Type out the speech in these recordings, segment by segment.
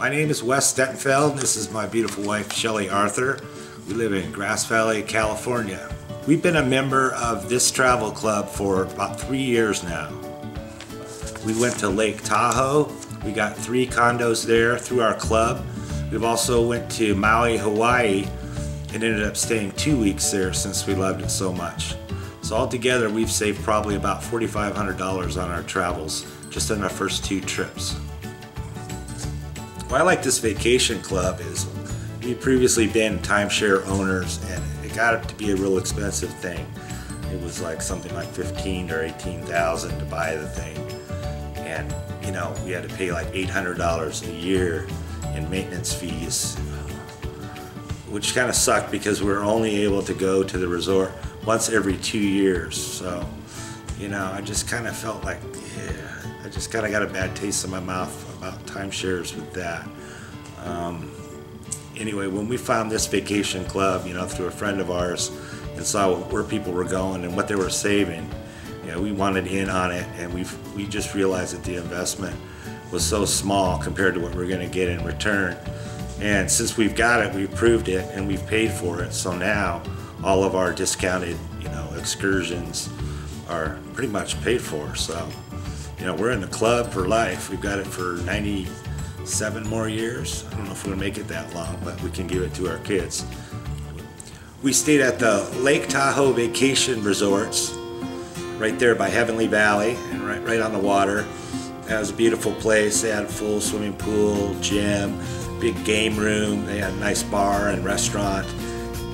My name is Wes Stetenfeld. This is my beautiful wife, Shelly Arthur. We live in Grass Valley, California. We've been a member of this travel club for about 3 years now. We went to Lake Tahoe. We got 3 condos there through our club. We've also went to Maui, Hawaii, and ended up staying 2 weeks there since we loved it so much. So altogether, we've saved probably about $4,500 on our travels just on our first 2 trips. Why I like this vacation club is we've previously been timeshare owners, and it got to be a real expensive thing. It was like something like $15,000 or $18,000 to buy the thing, and you know, we had to pay like $800 a year in maintenance fees, which kind of sucked because we were only able to go to the resort once every 2 years. So, you know, I just kind of felt like, yeah, I just kind of got a bad taste in my mouth about timeshares with that. Anyway, when we found this vacation club, you know, through a friend of ours, and saw where people were going and what they were saving, you know, we wanted in on it, and we just realized that the investment was so small compared to what we're going to get in return. And since we've got it, we've proved it, and we've paid for it. So now all of our discounted, you know, excursions are pretty much paid for. So, you know, we're in the club for life. We've got it for 97 more years. I don't know if we'll make it that long, but we can give it to our kids. We stayed at the Lake Tahoe Vacation Resorts, right there by Heavenly Valley, and right on the water. That was a beautiful place. They had a full swimming pool, gym, big game room. They had a nice bar and restaurant,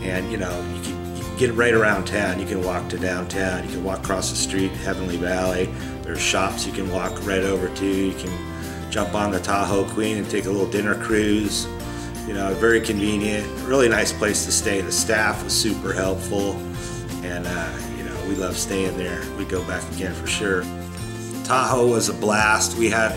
and you know, you can get right around town. You can walk to downtown. You can walk across the street, Heavenly Valley. There's shops you can walk right over to. You can jump on the Tahoe Queen and take a little dinner cruise. You know, very convenient, really nice place to stay. The staff was super helpful, and you know, we love staying there. We go back again for sure. Tahoe was a blast. We had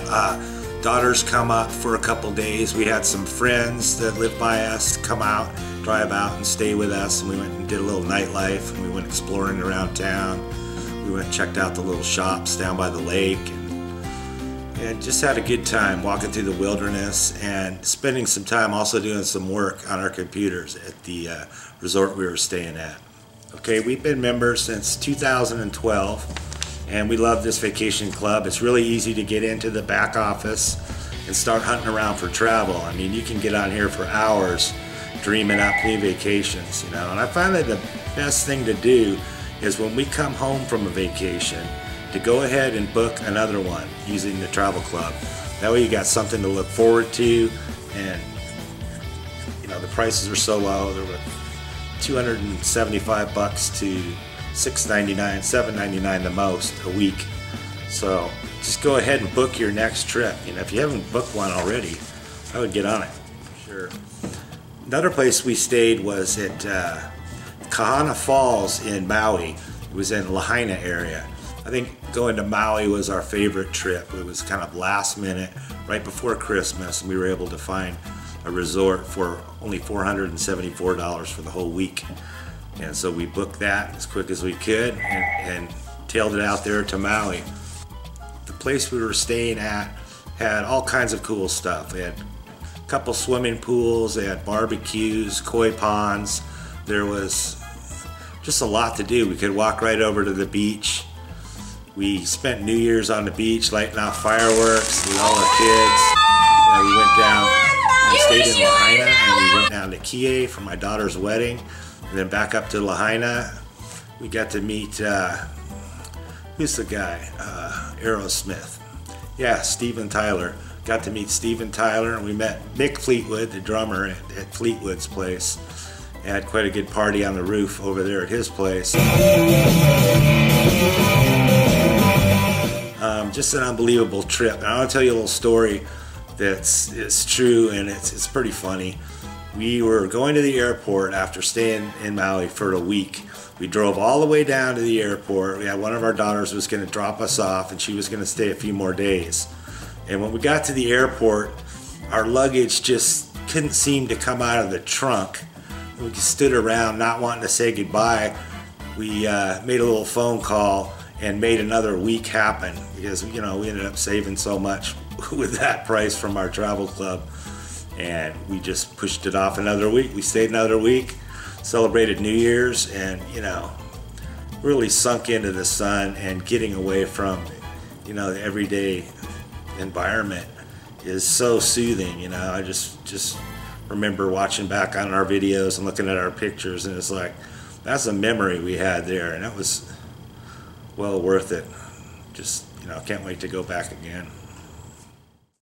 daughters come up for a couple days. We had some friends that live by us come out, drive out and stay with us, and we went and did a little nightlife, and we went exploring around town. We went and checked out the little shops down by the lake, and just had a good time walking through the wilderness and spending some time also doing some work on our computers at the resort we were staying at. Okay, we've been members since 2012, and we love this vacation club. It's really easy to get into the back office and start hunting around for travel. I mean, you can get on here for hours dreaming up new vacations, you know. And I find that the best thing to do is when we come home from a vacation to go ahead and book another one using the travel club. That way you got something to look forward to, and you know, the prices are so low. They're $275 to $699, $799 the most a week. So just go ahead and book your next trip. You know, if you haven't booked one already, I would get on it for sure. Another place we stayed was at Kahana Falls in Maui. It was in Lahaina area. I think going to Maui was our favorite trip. It was kind of last minute, right before Christmas, and we were able to find a resort for only $474 for the whole week. And so we booked that as quick as we could and tailed it out there to Maui. The place we were staying at had all kinds of cool stuff. They had a couple swimming pools, they had barbecues, koi ponds. There was just a lot to do. We could walk right over to the beach. We spent New Year's on the beach lighting off fireworks with all our kids. You know, we went down, we stayed in Lahaina, and we went down to Kihei for my daughter's wedding, and then back up to Lahaina. We got to meet, who's the guy? Aerosmith. Yeah, Steven Tyler. Got to meet Steven Tyler, and we met Mick Fleetwood, the drummer at Fleetwood's place. Had quite a good party on the roof over there at his place. Just an unbelievable trip. And I want to tell you a little story that's true, and it's pretty funny. We were going to the airport after staying in Maui for a week. We drove all the way down to the airport. We had one of our daughters was going to drop us off, and she was going to stay a few more days. And when we got to the airport, our luggage just couldn't seem to come out of the trunk. We stood around not wanting to say goodbye. We made a little phone call and made another week happen because, you know, we ended up saving so much with that price from our travel club. and we just pushed it off another week. We stayed another week, celebrated New Year's, and really sunk into the sun and getting away from the everyday environment is so soothing. I just remember watching back on our videos and looking at our pictures, and it's like, that's a memory we had there, and that was well worth it. Just can't wait to go back again.